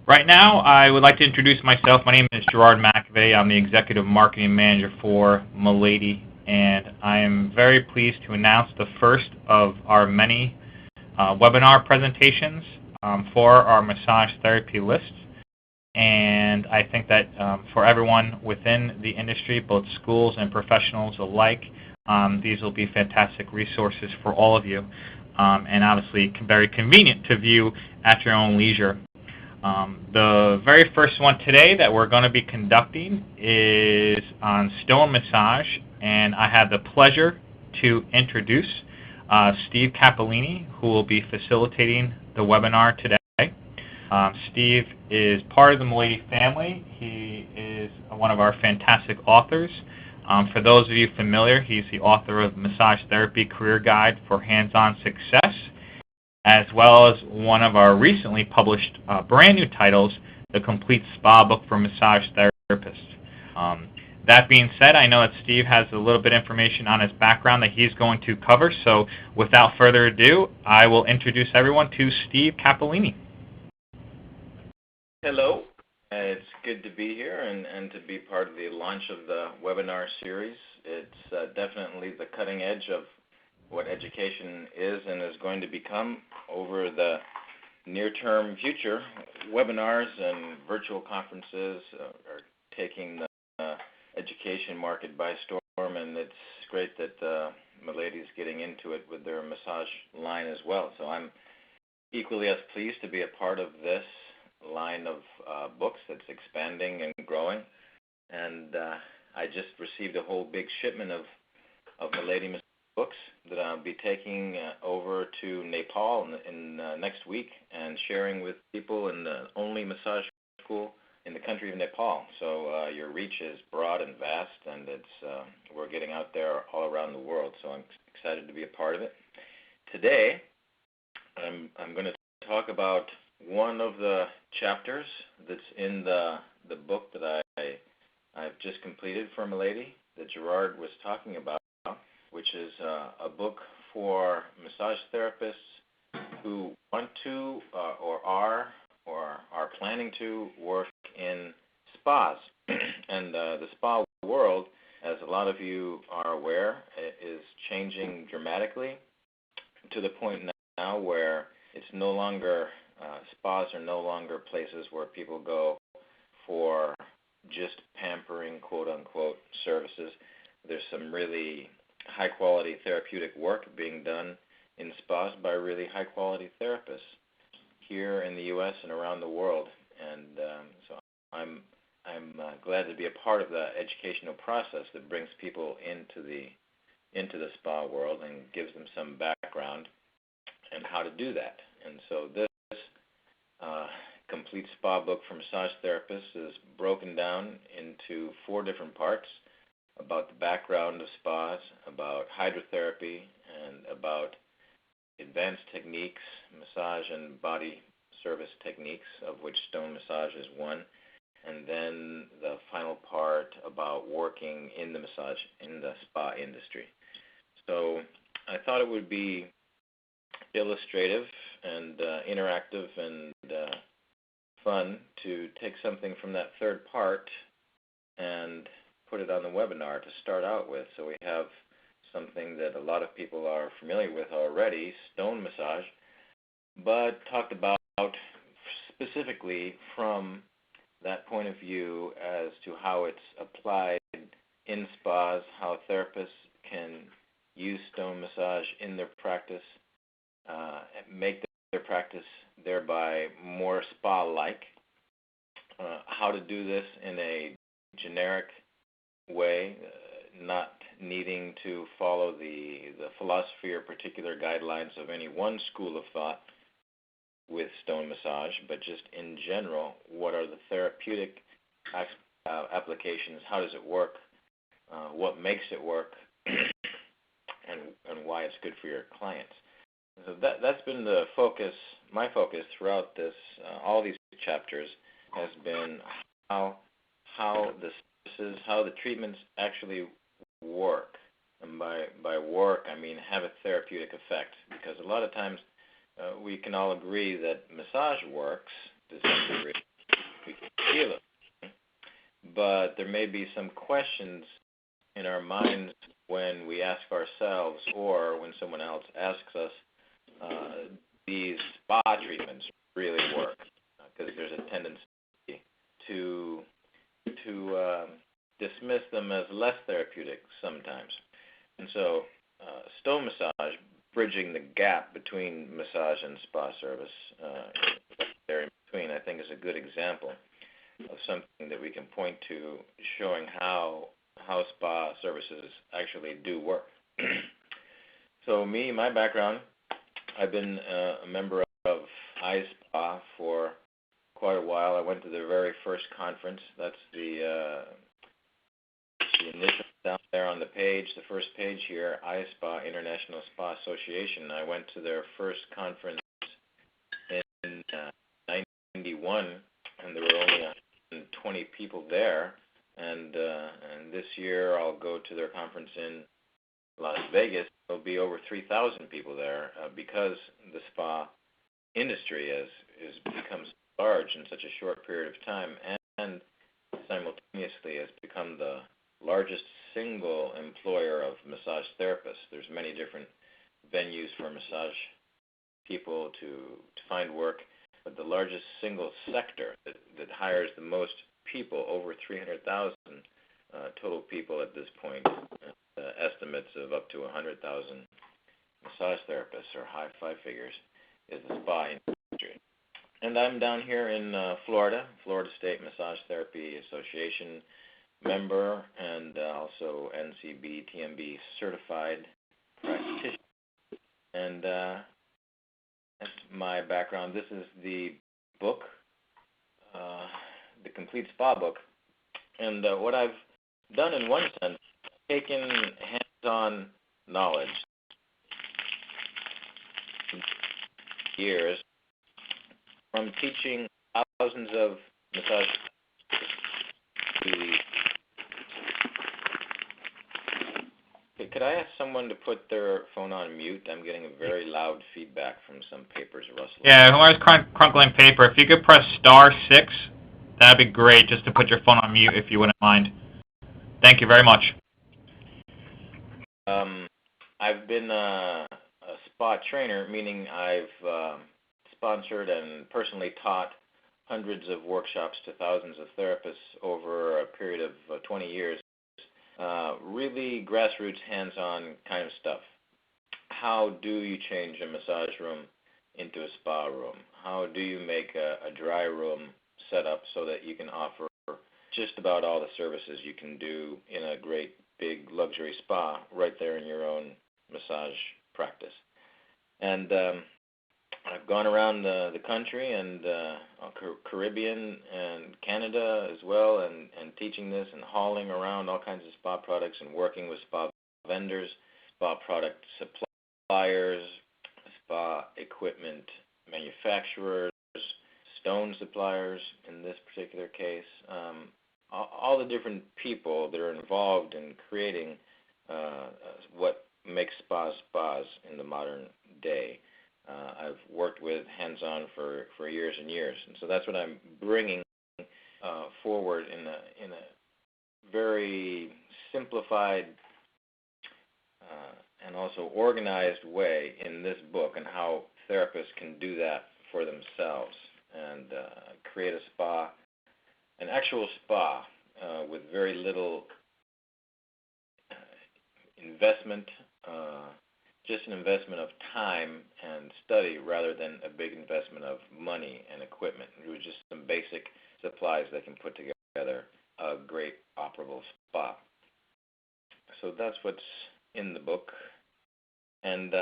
Right now, I would like to introduce myself. My name is Gerard McAvey. I'm the Executive Marketing Manager for Milady, and I am very pleased to announce the first of our many webinar presentations for our massage therapy list. And I think that for everyone within the industry, both schools and professionals alike, these will be fantastic resources for all of you, and obviously very convenient to view at your own leisure. The very first one today that we're going to be conducting is on stone massage, and I have the pleasure to introduce Steve Cappellini, who will be facilitating the webinar today. Steve is part of the Milady family. He is one of our fantastic authors. For those of you familiar, he's the author of Massage Therapy Career Guide for Hands-On Success, as well as one of our recently published brand new titles, The Complete Spa Book for Massage Therapists. That being said, I know that Steve has a little bit of information on his background that he's going to cover, so without further ado, I will introduce everyone to Steve Cappellini. Hello, it's good to be here and to be part of the launch of the webinar series. It's definitely the cutting edge of what education is and is going to become over the near-term future. Webinars and virtual conferences are taking the education market by storm, and it's great that Milady is getting into it with their massage line as well. So I'm equally as pleased to be a part of this line of books that's expanding and growing. And I just received a whole big shipment of Milady books that I'll be taking over to Nepal in next week and sharing with people in the only massage school in the country of Nepal. So your reach is broad and vast, and it's we're getting out there all around the world. So I'm excited to be a part of it. Today, I'm going to talk about one of the chapters that's in the book that I've just completed for Milady that Gerard was talking about, which is a book for massage therapists who want to or are planning to work in spas. And the spa world, as a lot of you are aware, is changing dramatically to the point now where it's no longer, spas are no longer places where people go for just pampering, quote-unquote, services. There's some really high-quality therapeutic work being done in spas by really high-quality therapists here in the U.S. and around the world. And so I'm glad to be a part of the educational process that brings people into the spa world and gives them some background and how to do that. And so this complete spa book for massage therapists is broken down into 4 different parts: about the background of spas, about hydrotherapy, and about advanced techniques, massage and body service techniques, of which stone massage is one, and then the final part about working in the spa industry. So I thought it would be illustrative and interactive and fun to take something from that third part and put it on the webinar to start out with. So we have something that a lot of people are familiar with already, stone massage, but talked about specifically from that point of view as to how it's applied in spas, how therapists can use stone massage in their practice, make their practice thereby more spa-like, how to do this in a generic way, not needing to follow the philosophy or particular guidelines of any one school of thought with stone massage, but just in general, what are the therapeutic applications, how does it work, what makes it work, and why it's good for your clients. So that's been the focus, my focus throughout this, all these chapters has been how the services, how the treatments actually work. And by work, I mean have a therapeutic effect, because a lot of times we can all agree that massage works to some degree, feel it. But there may be some questions in our minds when we ask ourselves or when someone else asks us, these spa treatments really work? Because there's a tendency to dismiss them as less therapeutic sometimes. And so stone massage, bridging the gap between massage and spa service, there in between, I think is a good example of something that we can point to showing how spa services actually do work. So my background, I've been a member of iSpa for quite a while. I went to the very first conference. That's the initial down there on the page, the first page here, iSpa, International Spa Association. I went to their first conference in 91, and there were only 120 people there. And this year I'll go to their conference in Las Vegas. There'll be over 3,000 people there because the spa industry has become so large in such a short period of time, and simultaneously has become the largest single employer of massage therapists. There's many different venues for massage people to find work, but the largest single sector that hires the most people, over 300,000 total people at this point, estimates of up to 100,000 massage therapists or high five figures, is the spa industry. And I'm down here in Florida State Massage Therapy Association member, and also NCB, TMB certified practitioner. And that's my background. This is the book, the Complete Spa book. And what I've done in one sense, taken hands-on knowledge years from teaching thousands of massage to could I ask someone to put their phone on mute? I'm getting a very loud feedback from some papers rustling. Yeah, whoever's crunkling paper, if you could press *6, that'd be great, just to put your phone on mute if you wouldn't mind. Thank you very much. I've been a spa trainer, meaning I've sponsored and personally taught hundreds of workshops to thousands of therapists over a period of 20 years. Really grassroots, hands-on kind of stuff. How do you change a massage room into a spa room? How do you make a dry room set up so that you can offer just about all the services you can do in a great big luxury spa right there in your own massage practice? And I've gone around the country and Caribbean and Canada as well, and teaching this and hauling around all kinds of spa products and working with spa vendors, spa product suppliers, spa equipment manufacturers, stone suppliers in this particular case, all the different people that are involved in creating what makes spas in the modern day. I've worked with hands-on for years and years, and so that's what I'm bringing forward in a very simplified and also organized way in this book, and how therapists can do that for themselves and create a spa, an actual spa with very little investment, just an investment of time and study rather than a big investment of money and equipment. It was just some basic supplies that can put together a great operable spa. So that's what's in the book. And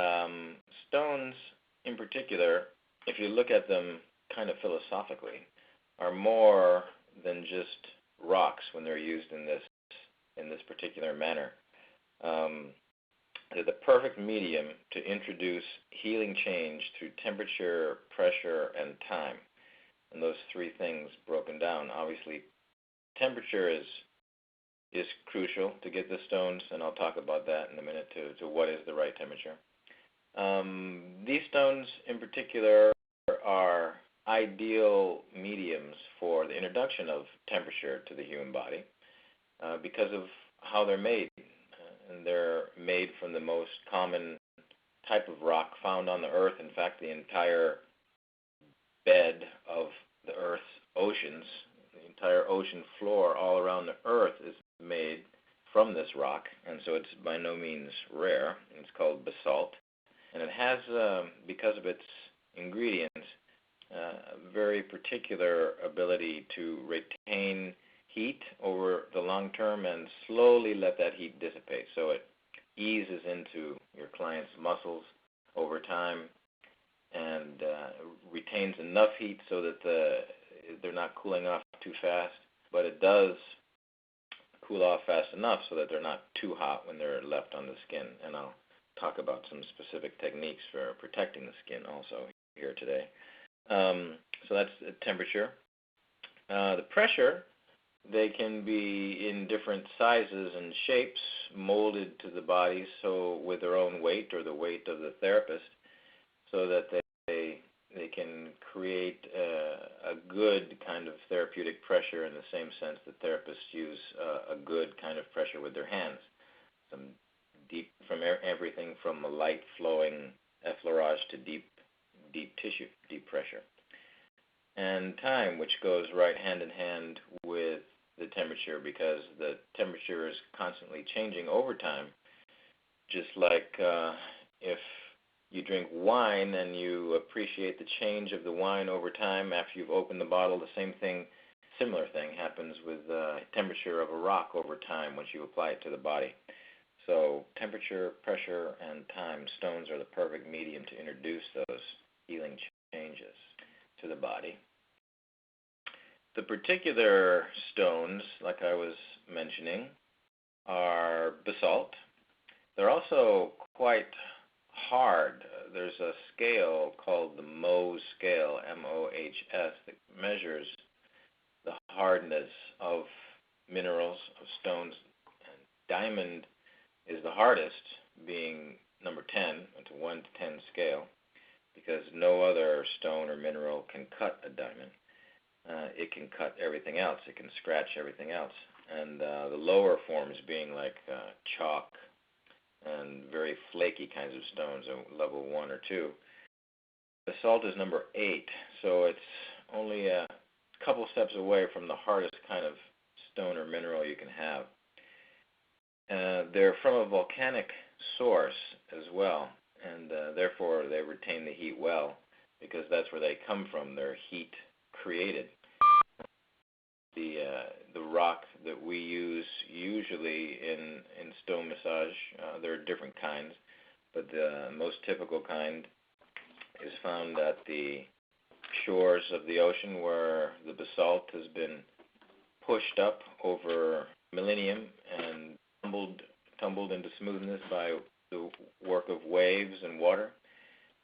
stones in particular, if you look at them kind of philosophically, are more than just rocks when they're used in this particular manner. They're the perfect medium to introduce healing change through temperature, pressure, and time. And those three things broken down. Obviously, temperature is crucial to get the stones, and I'll talk about that in a minute to what is the right temperature. These stones in particular are ideal mediums for the introduction of temperature to the human body because of how they're made. And they're made from the most common type of rock found on the Earth. In fact, the entire bed of the Earth's oceans, the entire ocean floor all around the Earth is made from this rock, and so it's by no means rare. It's called basalt, and it has, because of its ingredients, a very particular ability to retain heat over the long term and slowly let that heat dissipate. So it eases into your client's muscles over time and retains enough heat so that they're not cooling off too fast, but it does cool off fast enough so that they're not too hot when they're left on the skin. And I'll talk about some specific techniques for protecting the skin also here today. So that's the temperature. The pressure, they can be in different sizes and shapes, molded to the body, so with their own weight or the weight of the therapist, so that they can create a good kind of therapeutic pressure in the same sense that therapists use a good kind of pressure with their hands. Some deep, from everything from a light flowing effleurage to deep tissue, deep pressure. And time, which goes right hand in hand with the temperature, because the temperature is constantly changing over time. Just like if you drink wine and you appreciate the change of the wine over time after you've opened the bottle, the similar thing happens with the temperature of a rock over time once you apply it to the body. So temperature, pressure, and time, stones are the perfect medium to introduce those healing changes to the body. The particular stones, like I was mentioning, are basalt. They're also quite hard. There's a scale called the Mohs scale, M-O-H-S, that measures the hardness of minerals, of stones. And diamond is the hardest, being number 10. It's a 1 to 10 scale, because no other stone or mineral can cut a diamond. It can cut everything else. It can scratch everything else. And the lower forms being like chalk and very flaky kinds of stones, level 1 or 2. Basalt is number 8, so it's only a couple steps away from the hardest kind of stone or mineral you can have. They're from a volcanic source as well, and therefore they retain the heat well, because that's where they come from. They're heat created. The rock that we use usually in stone massage, there are different kinds, but the most typical kind is found at the shores of the ocean, where the basalt has been pushed up over millennium and tumbled into smoothness by the work of waves and water,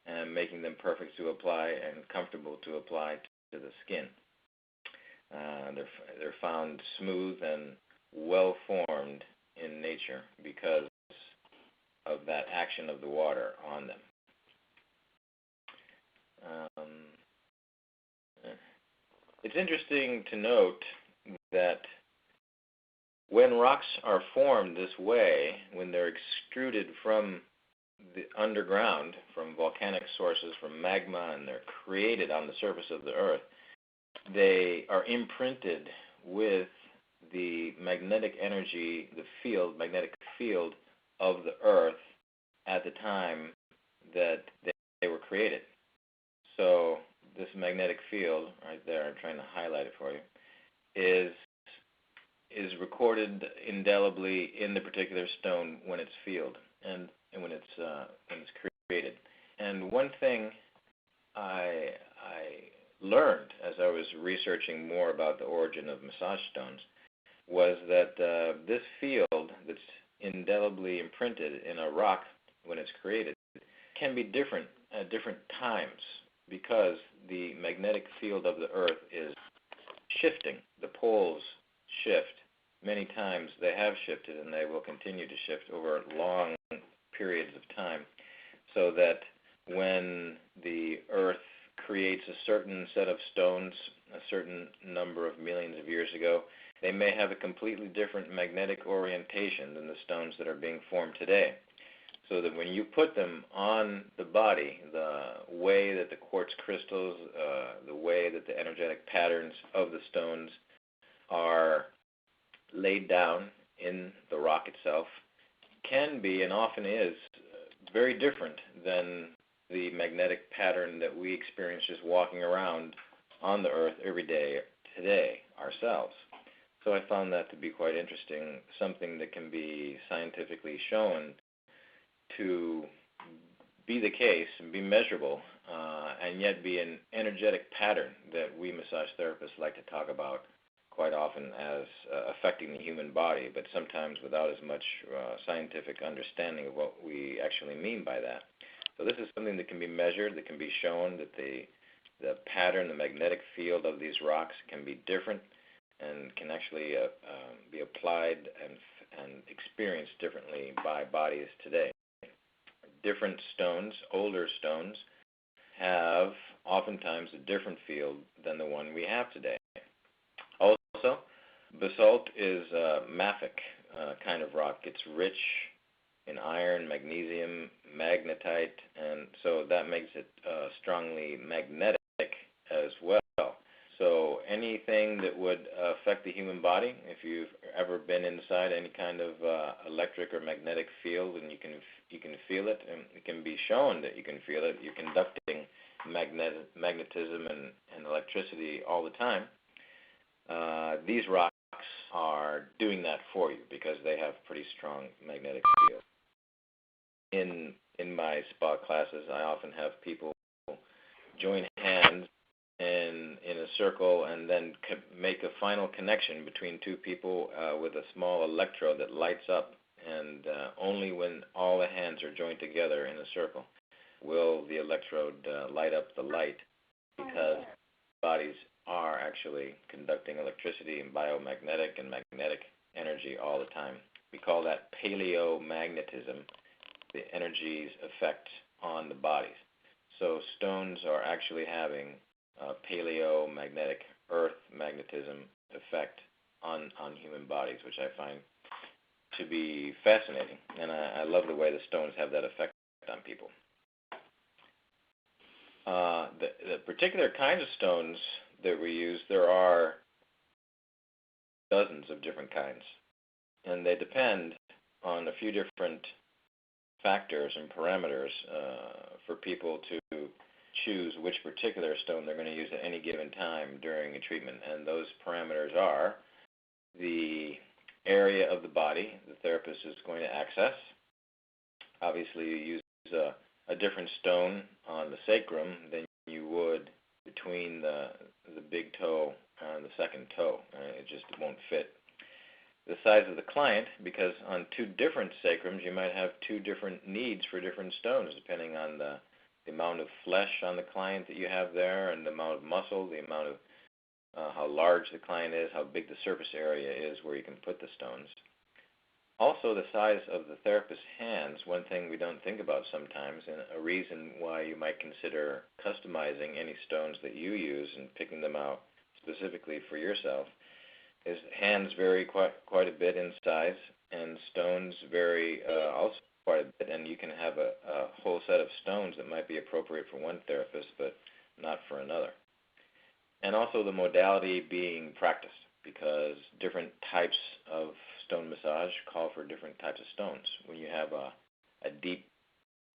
and making them perfect to apply and comfortable to apply to the skin. They're found smooth and well formed in nature because of that action of the water on them. It's interesting to note that when rocks are formed this way, when they're extruded from the underground, from volcanic sources, from magma, and they're created on the surface of the earth, they are imprinted with the magnetic energy, magnetic field of the earth at the time that they were created. So this magnetic field right there, I'm trying to highlight it for you, is recorded indelibly in the particular stone when it's filled and when it's created. And one thing I learned as I was researching more about the origin of massage stones was that this field that's indelibly imprinted in a rock when it's created can be different at different times, because the magnetic field of the earth is shifting. The poles shift. Many times they have shifted, and they will continue to shift over long periods of time, so that when the earth creates a certain set of stones a certain number of millions of years ago, they may have a completely different magnetic orientation than the stones that are being formed today. So that when you put them on the body, the way that the quartz crystals, the way that the energetic patterns of the stones are laid down in the rock itself can be, and often is, very different than the magnetic pattern that we experience just walking around on the earth every day today ourselves. So I found that to be quite interesting, something that can be scientifically shown to be the case and be measurable, and yet be an energetic pattern that we massage therapists like to talk about quite often as affecting the human body, but sometimes without as much scientific understanding of what we actually mean by that. So this is something that can be measured, that can be shown, that the pattern, the magnetic field of these rocks can be different and can actually be applied and experienced differently by bodies today. Different stones, older stones, have oftentimes a different field than the one we have today. Also, basalt is a mafic kind of rock. It's rich in iron, magnesium, magnetite, and so that makes it strongly magnetic as well. So anything that would affect the human body, if you've ever been inside any kind of electric or magnetic field, and you can feel it, and it can be shown that you can feel it. You're conducting magnetism and electricity all the time. These rocks are doing that for you because they have pretty strong magnetic field. In my spa classes, I often have people join hands in a circle and then make a final connection between two people with a small electrode that lights up, and only when all the hands are joined together in a circle will the electrode light up the light, because bodies are actually conducting electricity and biomagnetic and magnetic energy all the time. We call that paleomagnetism, the energy's effect on the bodies. So stones are actually having paleomagnetic earth magnetism effect on human bodies, which I find to be fascinating. And I love the way the stones have that effect on people. The particular kinds of stones that we use, there are dozens of different kinds, and they depend on a few different factors and parameters for people to choose which particular stone they're going to use at any given time during a treatment. And those parameters are the area of the body the therapist is going to access. Obviously, you use a different stone on the sacrum than you would between the big toe and the second toe. It just won't fit. The size of the client, because on two different sacrums you might have two different needs for different stones, depending on the amount of flesh on the client that you have there, and the amount of muscle, the amount of how large the client is, how big the surface area is where you can put the stones. Also, the size of the therapist's hands, one thing we don't think about sometimes, and a reason why you might consider customizing any stones that you use and picking them out specifically for yourself, is hands vary quite a bit in size, and stones vary also quite a bit, and you can have a whole set of stones that might be appropriate for one therapist but not for another. And also the modality being practiced, because different types of stone massage call for different types of stones. When you have a deep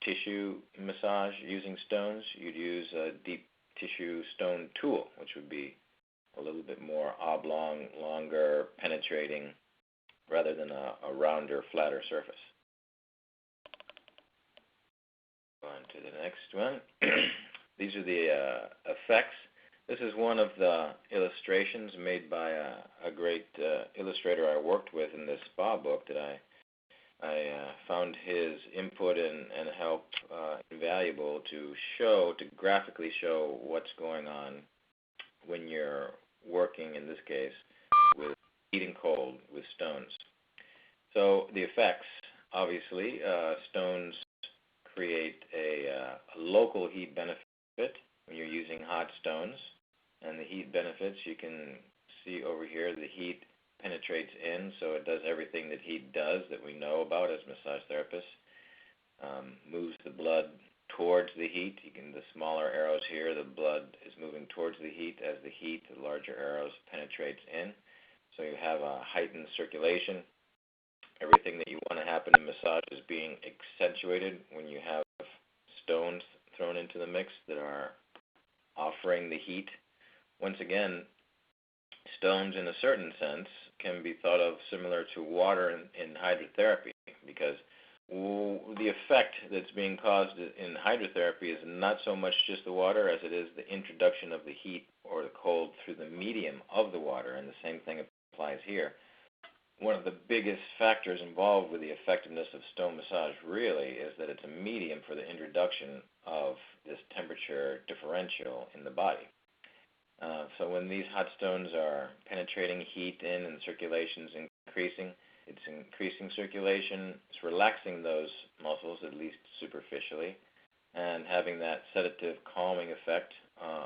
tissue massage using stones, you'd use a deep tissue stone tool, which would be a little bit more oblong, longer, penetrating, rather than a rounder, flatter surface. On to the next one. These are the effects. This is one of the illustrations made by a great illustrator I worked with in this spa book that I found his input and help invaluable to graphically show what's going on when you're working, in this case, with heat and cold with stones. So the effects, obviously, stones create a local heat benefit when you're using hot stones, and the heat benefits. You can see over here the heat penetrates in, so it does everything that heat does that we know about as massage therapists. Moves the blood towards the heat. The smaller arrows here, the blood is moving towards the heat. As the heat, the larger arrows penetrates in. So you have a heightened circulation. Everything that you want to happen in massage is being accentuated when you have stones thrown into the mix that are offering the heat. Once again, stones in a certain sense can be thought of similar to water in hydrotherapy, because the effect that's being caused in hydrotherapy is not so much just the water as it is the introduction of the heat or the cold through the medium of the water, and the same thing applies here. One of the biggest factors involved with the effectiveness of stone massage really is that it's a medium for the introduction of this temperature differential in the body. So when these hot stones are penetrating heat in and circulation's increasing, it's increasing circulation, it's relaxing those muscles, at least superficially, and having that sedative calming effect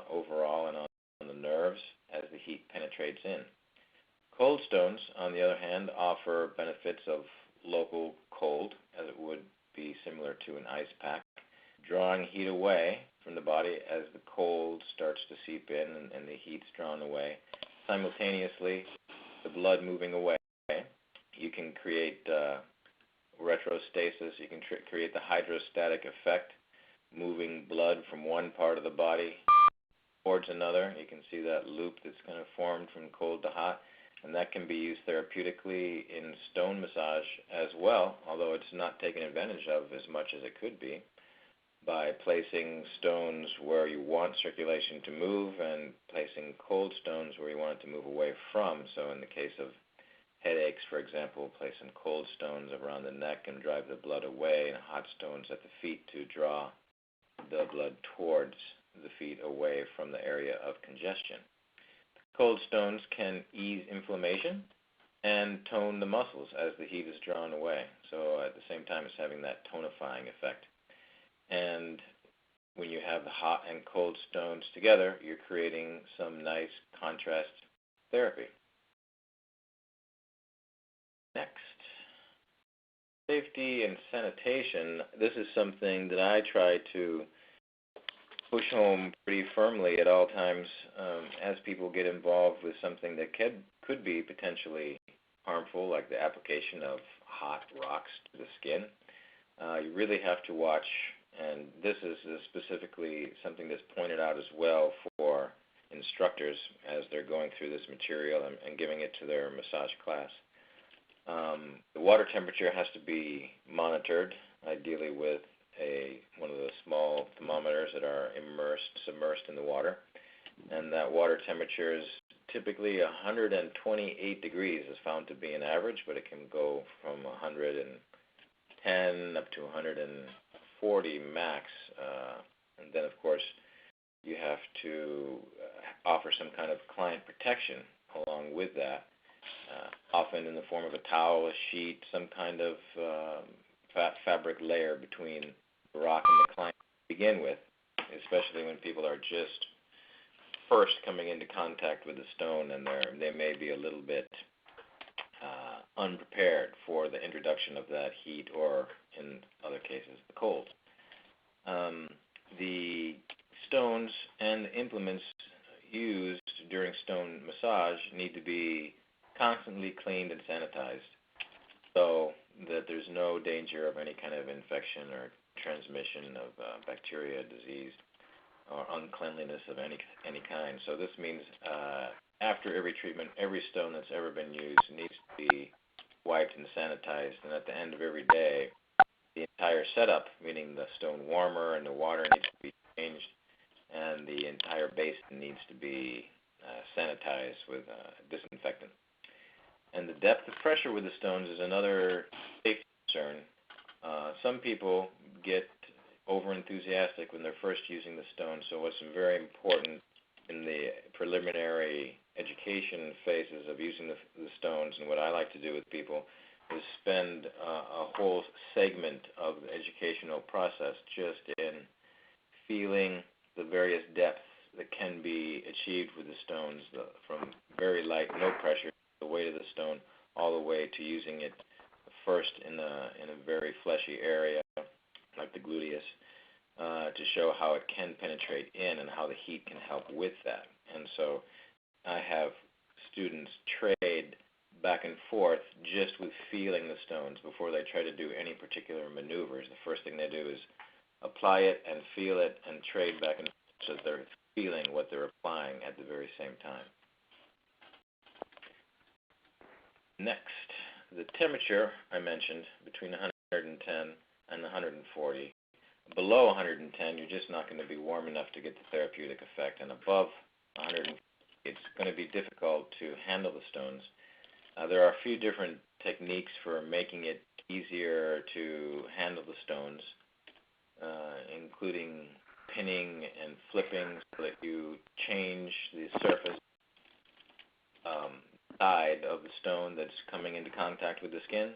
overall and on the nerves as the heat penetrates in. Cold stones, on the other hand, offer benefits of local cold, as it would be similar to an ice pack, drawing heat away from the body as the cold starts to seep in and the heat's drawn away. Simultaneously, the blood moving away. You can create retrostasis. You can create the hydrostatic effect, moving blood from one part of the body towards another. You can see that loop that's kind of formed from cold to hot, and that can be used therapeutically in stone massage as well, although it's not taken advantage of as much as it could be, by placing stones where you want circulation to move and placing cold stones where you want it to move away from. So in the case of headaches, for example, place some cold stones around the neck and drive the blood away, and hot stones at the feet to draw the blood towards the feet away from the area of congestion. Cold stones can ease inflammation and tone the muscles as the heat is drawn away. So at the same time, it's having that tonifying effect. And when you have the hot and cold stones together, you're creating some nice contrast therapy. Next, safety and sanitation. This is something that I try to push home pretty firmly at all times as people get involved with something that could be potentially harmful, like the application of hot rocks to the skin. You really have to watch, and this is specifically something that's pointed out as well for instructors as they're going through this material and giving it to their massage class. The water temperature has to be monitored, ideally with one of the small thermometers that are submersed in the water. And that water temperature is typically 128 degrees is found to be an average, but it can go from 110 up to 140 max. And then, of course, you have to offer some kind of client protection along with that, often in the form of a towel, a sheet, some kind of fabric layer between the rock and the client to begin with, especially when people are just first coming into contact with the stone and they may be a little bit unprepared for the introduction of that heat or, in other cases, the cold. The stones and the implements used during stone massage need to be constantly cleaned and sanitized so that there's no danger of any kind of infection or transmission of bacteria, disease, or uncleanliness of any kind. So this means after every treatment, every stone that's ever been used needs to be wiped and sanitized, and at the end of every day, the entire setup, meaning the stone warmer and the water, needs to be changed, and the entire basin needs to be sanitized with disinfectant. And the depth of pressure with the stones is another safety concern. Some people get over-enthusiastic when they're first using the stone, so what's very important in the preliminary education phases of using the stones, and what I like to do with people, is spend a whole segment of the educational process just in feeling the various depths that can be achieved with the stones, from very light, no pressure, the weight of the stone, all the way to using it first in a very fleshy area like the gluteus, to show how it can penetrate in and how the heat can help with that. And so I have students trade back and forth just with feeling the stones before they try to do any particular maneuvers. The first thing they do is apply it and feel it and trade back and forth so that they're feeling what they're applying at the very same time. Next, the temperature I mentioned, between 110 and 140. Below 110, you're just not going to be warm enough to get the therapeutic effect, and above 140, it's going to be difficult to handle the stones. There are a few different techniques for making it easier to handle the stones, including pinning and flipping so that you change the surface side of the stone that's coming into contact with the skin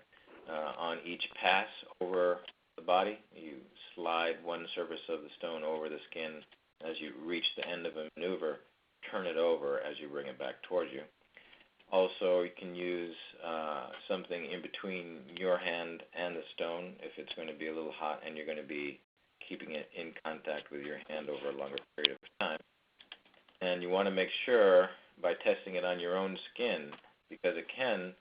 on each pass over the body. You slide one surface of the stone over the skin. As you reach the end of a maneuver, turn it over as you bring it back towards you. Also, you can use something in between your hand and the stone if it's going to be a little hot and you're going to be keeping it in contact with your hand over a longer period of time. And you want to make sure by testing it on your own skin, because it can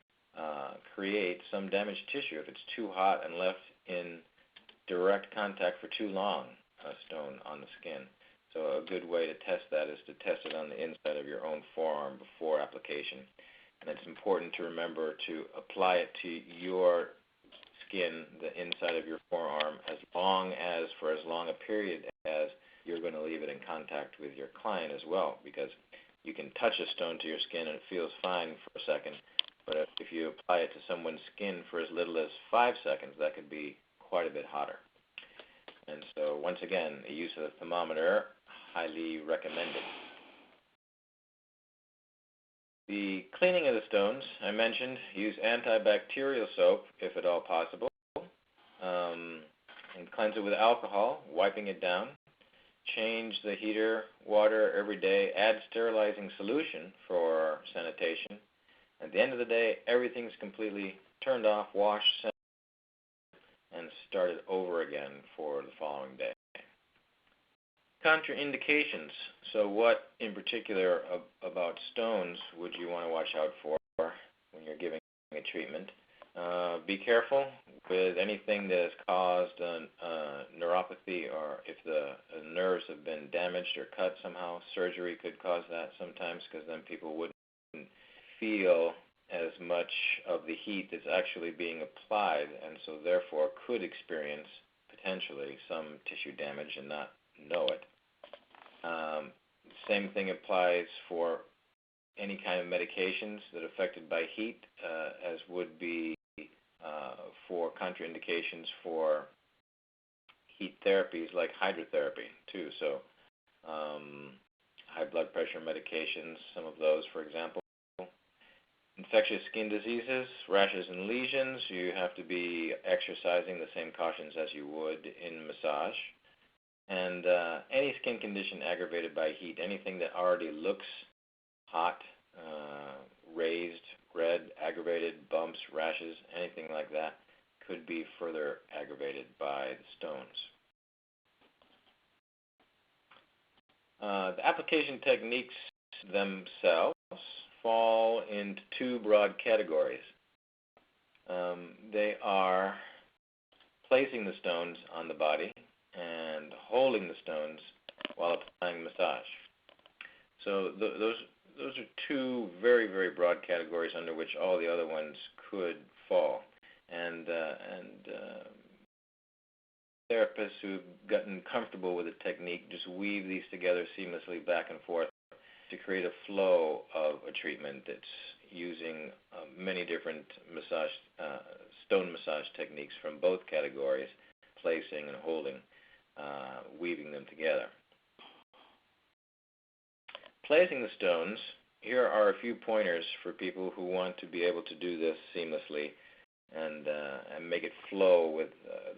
create some damaged tissue if it's too hot and left in direct contact for too long, a stone on the skin. So a good way to test that is to test it on the inside of your own forearm before application. And it's important to remember to apply it to your skin, the inside of your forearm, for as long a period as you're going to leave it in contact with your client as well, because you can touch a stone to your skin and it feels fine for a second, but if you apply it to someone's skin for as little as 5 seconds, that could be quite a bit hotter. And so once again, the use of the thermometer, highly recommended. The cleaning of the stones, I mentioned, use antibacterial soap if at all possible, and cleanse it with alcohol, wiping it down. Change the heater water every day. Add sterilizing solution for sanitation. At the end of the day, everything's completely turned off, washed, and started over again for the following day. Contraindications. So what in particular about stones would you want to watch out for when you're giving a treatment? Be careful with anything that has caused neuropathy, or if the nerves have been damaged or cut somehow. Surgery could cause that sometimes, because then people wouldn't feel as much of the heat that's actually being applied, and so therefore could experience potentially some tissue damage and not know it. Same thing applies for any kind of medications that are affected by heat, as would be for contraindications for heat therapies like hydrotherapy too. So high blood pressure medications, some of those, for example. Infectious skin diseases, rashes and lesions, you have to be exercising the same cautions as you would in massage. And any skin condition aggravated by heat, anything that already looks hot, raised, red, aggravated, bumps, rashes, anything like that, could be further aggravated by the stones. The application techniques themselves fall into two broad categories. They are placing the stones on the body and holding the stones while applying massage. So those are two very, very broad categories under which all the other ones could fall. And therapists who've gotten comfortable with the technique just weave these together seamlessly back and forth to create a flow of a treatment that's using many different stone massage techniques from both categories, placing and holding, weaving them together. Placing the stones, here are a few pointers for people who want to be able to do this seamlessly and make it flow with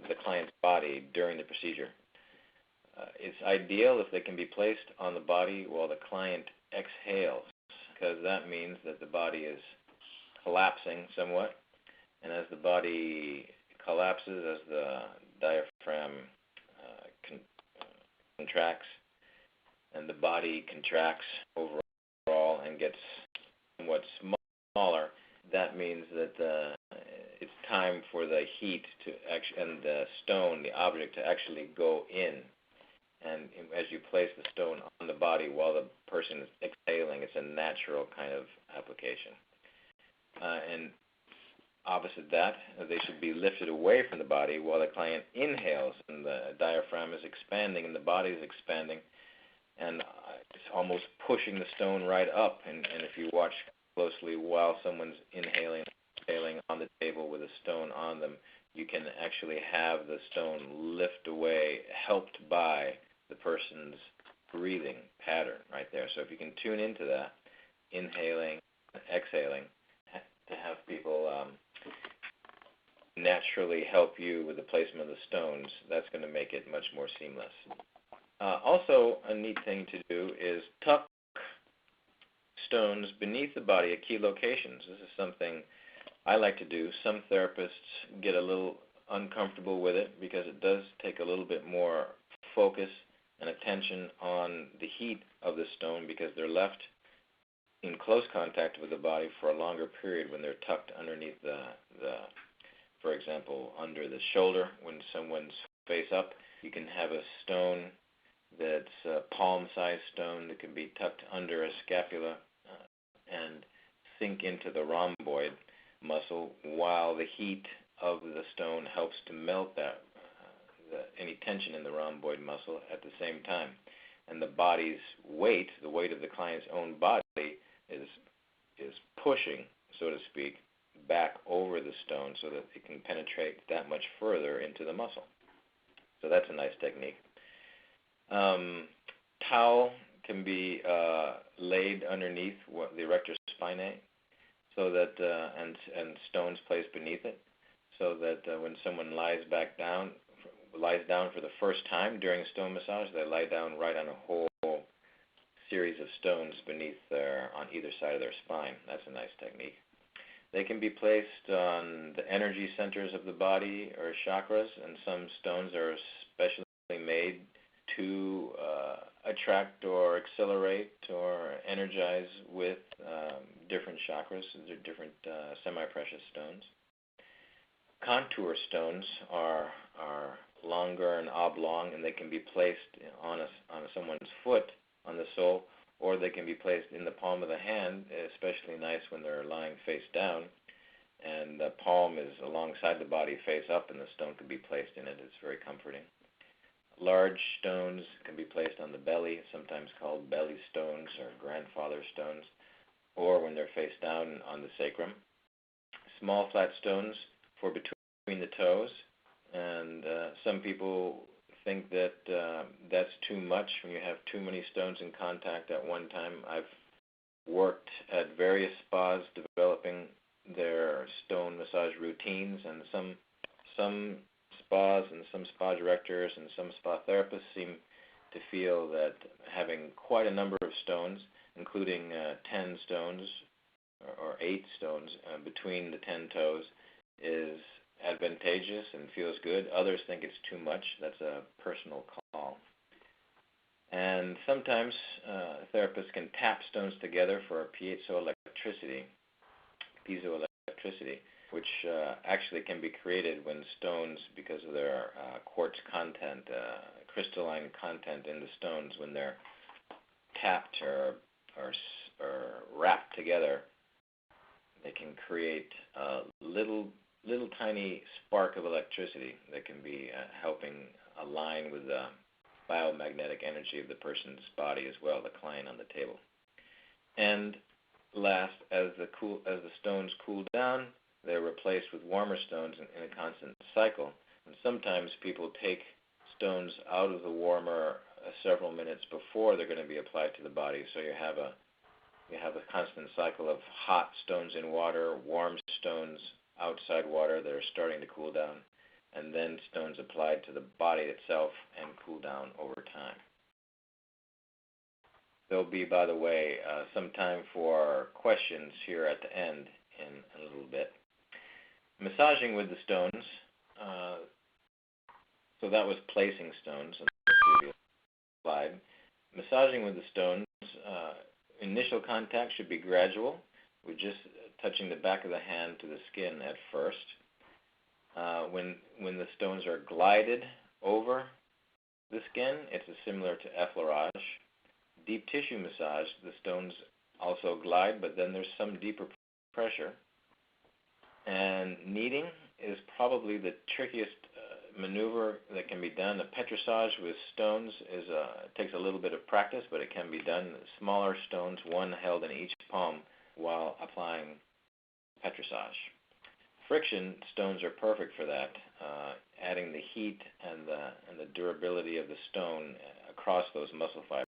the client's body during the procedure. It's ideal if they can be placed on the body while the client exhales, because that means that the body is collapsing somewhat, and as the body collapses, as the diaphragm contracts, and the body contracts overall and gets somewhat smaller, that means that it's time for the heat to and the stone, the object, to actually go in. And as you place the stone on the body while the person is exhaling, it's a natural kind of application. And opposite that, they should be lifted away from the body while the client inhales, and the diaphragm is expanding and the body is expanding, and it's almost pushing the stone right up. And if you watch closely while someone's inhaling, exhaling on the table with a stone on them, you can actually have the stone lift away, helped by the person's breathing pattern right there. So if you can tune into that, inhaling, exhaling, to have people naturally help you with the placement of the stones, that's going to make it much more seamless. Also, a neat thing to do is tuck stones beneath the body at key locations. This is something I like to do. Some therapists get a little uncomfortable with it because it does take a little bit more focus and attention on the heat of the stone, because they're left in close contact with the body for a longer period when they're tucked underneath the for example, under the shoulder. When someone's face up, you can have a stone that's a palm-sized stone that can be tucked under a scapula and sink into the rhomboid muscle, while the heat of the stone helps to melt that any tension in the rhomboid muscle at the same time. And the body's weight, the weight of the client's own body, is pushing, so to speak, back over the stone so that it can penetrate that much further into the muscle. So that's a nice technique. Towel can be laid underneath the erector spinae, so that and stones placed beneath it, so that when someone lies down for the first time during a stone massage, they lie down right on a whole series of stones beneath on either side of their spine. That's a nice technique. They can be placed on the energy centers of the body or chakras, and some stones are specially made to attract or accelerate or energize with different chakras. They're different semi-precious stones. Contour stones are longer and oblong, and they can be placed on someone's foot, on the sole, or they can be placed in the palm of the hand, especially nice when they're lying face down, and the palm is alongside the body face up, and the stone can be placed in it. It's very comforting. Large stones can be placed on the belly, sometimes called belly stones or grandfather stones, or when they're face down on the sacrum. Small flat stones for between the toes, and some people think that that's too much when you have too many stones in contact at one time. I've worked at various spas developing their stone massage routines, and some spas and some spa directors and some spa therapists seem to feel that having quite a number of stones, including 10 stones or 8 stones between the 10 toes, is advantageous and feels good. Others think it's too much. That's a personal call. And sometimes therapists can tap stones together for piezoelectricity, which actually can be created when stones, because of their quartz content, crystalline content in the stones, when they're tapped or wrapped together, they can create a little tiny spark of electricity that can be helping align with the biomagnetic energy of the person's body as well, the client on the table. And last, as the stones cool down, they're replaced with warmer stones in a constant cycle. And sometimes people take stones out of the warmer several minutes before they're going to be applied to the body. So you have a constant cycle of hot stones in water, warm stones outside water that are starting to cool down. and then stones applied to the body itself and cool down over time. There'll be, by the way, some time for questions here at the end in a little bit. Massaging with the stones, so that was placing stones on the previous slide. Massaging with the stones, initial contact should be gradual. We're just touching the back of the hand to the skin at first. When the stones are glided over the skin, it's similar to effleurage. Deep tissue massage, the stones also glide, but then there's some deeper pressure. And kneading is probably the trickiest maneuver that can be done. A petrissage with stones takes a little bit of practice, but it can be done. Smaller stones, one held in each palm while applying petrissage. Friction stones are perfect for that, adding the heat and the durability of the stone across those muscle fibers.